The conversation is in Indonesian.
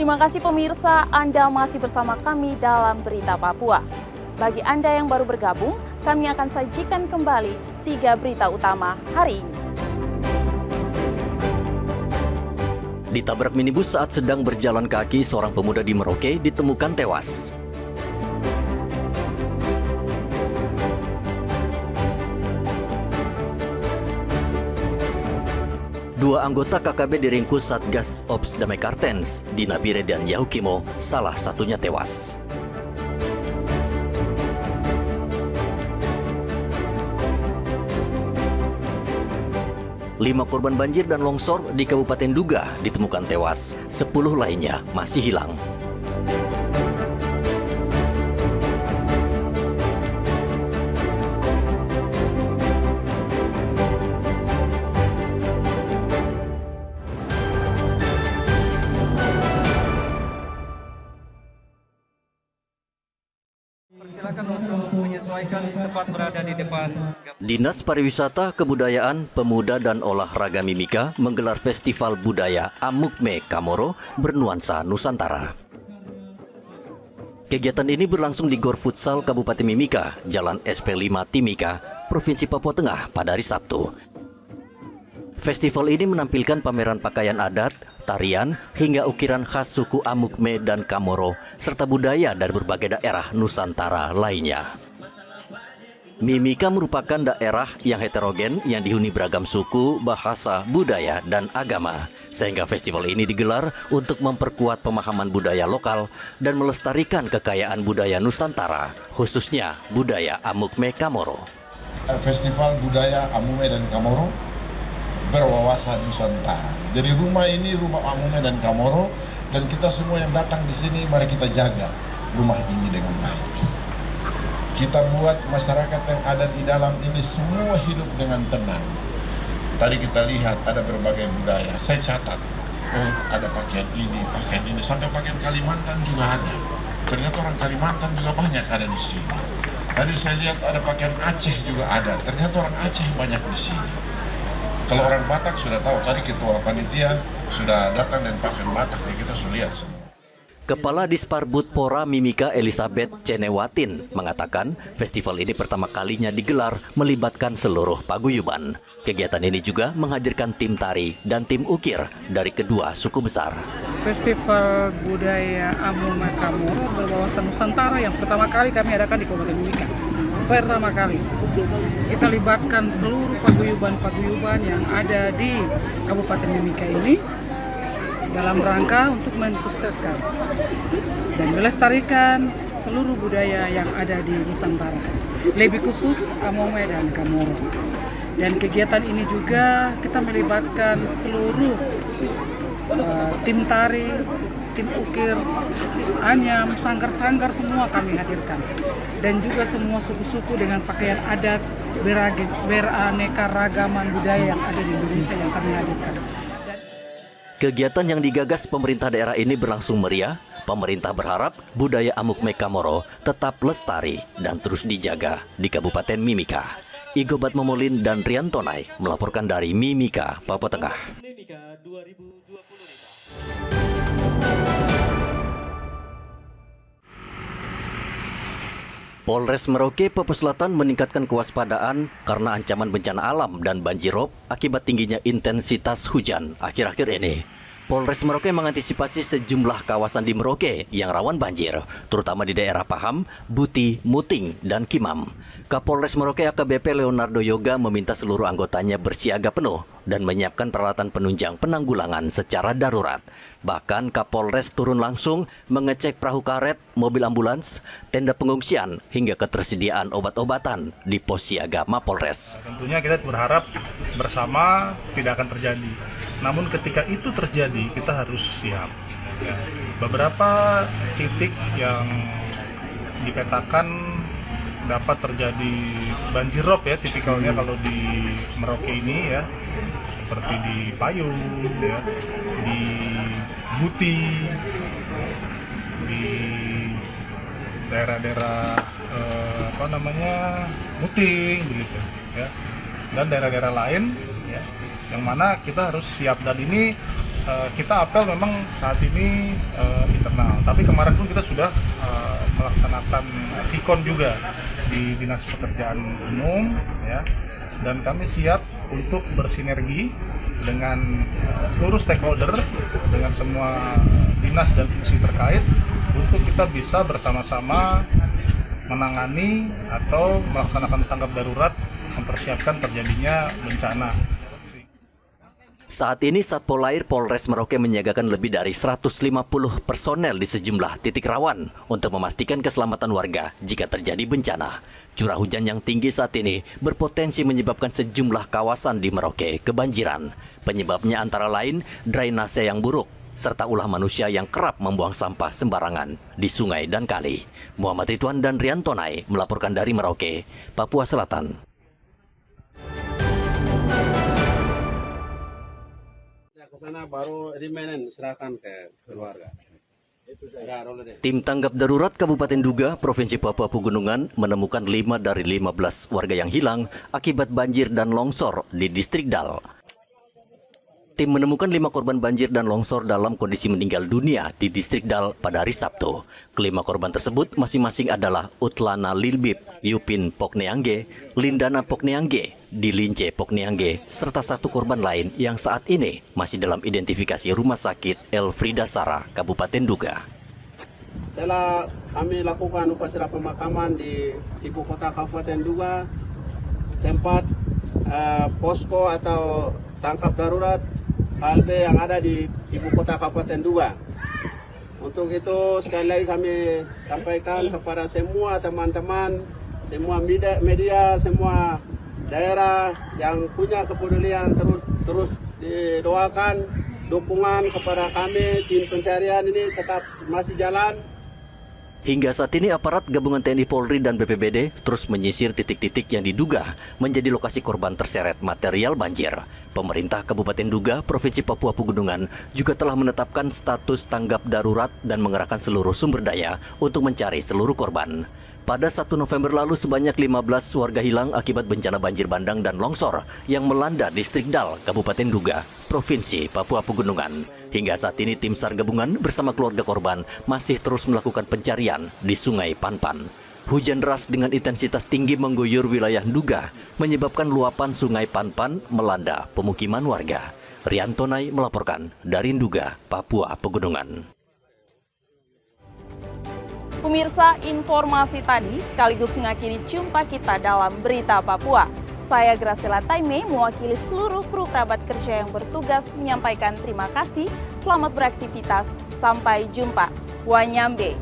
Terima kasih pemirsa, Anda masih bersama kami dalam Berita Papua. Bagi Anda yang baru bergabung, kami akan sajikan kembali 3 berita utama hari ini. Ditabrak minibus saat sedang berjalan kaki, seorang pemuda di Merauke ditemukan tewas. Dua anggota KKB diringkus Satgas Ops Damai Kartens di Nabire dan Yahukimo, salah satunya tewas. Lima korban banjir dan longsor di Kabupaten Duga ditemukan tewas, 10 lainnya masih hilang. Persilakan untuk menyesuaikan tempat berada di depan. Dinas Pariwisata, Kebudayaan, Pemuda dan Olahraga Mimika menggelar Festival Budaya Amukme Kamoro bernuansa Nusantara. Kegiatan ini berlangsung di Gor Futsal Kabupaten Mimika, Jalan SP5 Timika, Provinsi Papua Tengah pada hari Sabtu. Festival ini menampilkan pameran pakaian adat, tarian, hingga ukiran khas suku Amukme dan Kamoro, serta budaya dari berbagai daerah Nusantara lainnya. Mimika merupakan daerah yang heterogen yang dihuni beragam suku, bahasa, budaya, dan agama. Sehingga festival ini digelar untuk memperkuat pemahaman budaya lokal dan melestarikan kekayaan budaya Nusantara, khususnya budaya Amukme Kamoro. Festival Budaya Amukme dan Kamoro berwawasan Nusantara. Jadi rumah ini rumah Amukme dan Kamoro, dan kita semua yang datang di sini mari kita jaga rumah ini dengan baik. Kita buat masyarakat yang ada di dalam ini semua hidup dengan tenang. Tadi kita lihat ada berbagai budaya. Saya catat, oh ada pakaian ini, sampai pakaian Kalimantan juga ada. Ternyata orang Kalimantan juga banyak ada di sini. Tadi saya lihat ada pakaian Aceh juga ada. Ternyata orang Aceh banyak di sini. Kalau orang Batak sudah tahu, tadi ketua panitia sudah datang dan pakaian Batak, ya kita sudah lihat semua. Kepala Disparbud Pora Mimika Elizabeth Cenewatin mengatakan festival ini pertama kalinya digelar melibatkan seluruh paguyuban. Kegiatan ini juga menghadirkan tim tari dan tim ukir dari kedua suku besar. Festival Budaya Amukme Kamoro berwawasan Nusantara yang pertama kali kami adakan di Kabupaten Mimika. Pertama kali kita libatkan seluruh paguyuban-paguyuban yang ada di Kabupaten Mimika ini dalam rangka untuk mensukseskan dan melestarikan seluruh budaya yang ada di Nusantara, lebih khusus Amukme dan Kamoro. Dan kegiatan ini juga kita melibatkan seluruh tim tari, tim ukir, anyam, sanggar-sanggar semua kami hadirkan. Dan juga semua suku-suku dengan pakaian adat beraneka ragaman budaya yang ada di Indonesia yang kami hadirkan. Kegiatan yang digagas pemerintah daerah ini berlangsung meriah. Pemerintah berharap budaya Amukme Kamoro tetap lestari dan terus dijaga di Kabupaten Mimika. Igobat Momolin dan Rian Tonai melaporkan dari Mimika, Papua Tengah. Polres Merauke, Papua Selatan meningkatkan kewaspadaan karena ancaman bencana alam dan banjirop akibat tingginya intensitas hujan akhir-akhir ini. Polres Merauke mengantisipasi sejumlah kawasan di Merauke yang rawan banjir, terutama di daerah Paham, Buti, Muting, dan Kimam. Kapolres Merauke AKBP Leonardo Yoga meminta seluruh anggotanya bersiaga penuh dan menyiapkan peralatan penunjang penanggulangan secara darurat. Bahkan Kapolres turun langsung mengecek perahu karet, mobil ambulans, tenda pengungsian, hingga ketersediaan obat-obatan di pos siaga Mapolres. Tentunya kita berharap bersama tidak akan terjadi. Namun ketika itu terjadi, kita harus siap. Beberapa titik yang dipetakan dapat terjadi banjirop ya, tipikalnya kalau di Merauke ini ya, seperti di Payung, ya, di Buti, di daerah-daerah Muting begitu ya, dan daerah-daerah lain ya, yang mana kita harus siap. Dan ini kita apel memang saat ini internal, tapi kemarin pun kita sudah melaksanakan Vikon juga di Dinas Pekerjaan Umum, ya, dan kami siap untuk bersinergi dengan seluruh stakeholder, dengan semua dinas dan fungsi terkait untuk kita bisa bersama-sama menangani atau melaksanakan tanggap darurat mempersiapkan terjadinya bencana. Saat ini Satpol Air Polres Merauke menyiagakan lebih dari 150 personel di sejumlah titik rawan untuk memastikan keselamatan warga jika terjadi bencana. Curah hujan yang tinggi saat ini berpotensi menyebabkan sejumlah kawasan di Merauke kebanjiran. Penyebabnya antara lain drainase yang buruk, serta ulah manusia yang kerap membuang sampah sembarangan di sungai dan kali. Muhammad Ridwan dan Rian Tonai melaporkan dari Merauke, Papua Selatan. Sana baru remainan serahkan ke keluarga. Tim tanggap darurat Kabupaten Duga, Provinsi Papua Pegunungan menemukan 5 dari 15 warga yang hilang akibat banjir dan longsor di Distrik Dal. Tim menemukan 5 korban banjir dan longsor dalam kondisi meninggal dunia di Distrik Dal pada hari Sabtu. Kelima korban tersebut masing-masing adalah Utlana Lilbib, Yupin Pokneangge, Lindana Pokneangge, Dilince Pokneangge, serta 1 korban lain yang saat ini masih dalam identifikasi Rumah Sakit Elfrida Sara, Kabupaten Duga. Setelah kami lakukan upacara pemakaman di ibu kota Kabupaten Duga, tempat posko atau tangkap darurat KLB yang ada di ibu kota Kabupaten Duga. Untuk itu sekali lagi kami sampaikan kepada semua teman-teman, semua media, semua daerah yang punya kepedulian terus didoakan dukungan kepada kami. Tim pencarian ini tetap masih jalan. Hingga saat ini aparat gabungan TNI Polri dan BPBD terus menyisir titik-titik yang diduga menjadi lokasi korban terseret material banjir. Pemerintah Kabupaten Duga, Provinsi Papua Pegunungan juga telah menetapkan status tanggap darurat dan mengerahkan seluruh sumber daya untuk mencari seluruh korban. Pada 1 November lalu sebanyak 15 warga hilang akibat bencana banjir bandang dan longsor yang melanda Distrik Dal, Kabupaten Duga, Provinsi Papua Pegunungan. Hingga saat ini tim SAR gabungan bersama keluarga korban masih terus melakukan pencarian di Sungai Panpan. Hujan deras dengan intensitas tinggi mengguyur wilayah Duga menyebabkan luapan Sungai Panpan melanda pemukiman warga. Rian Tonai melaporkan dari Duga, Papua Pegunungan. Pemirsa, informasi tadi sekaligus mengakhiri jumpa kita dalam Berita Papua. Saya Graciela Taime mewakili seluruh kru kerabat kerja yang bertugas menyampaikan terima kasih. Selamat beraktivitas. Sampai jumpa. Wanyambe.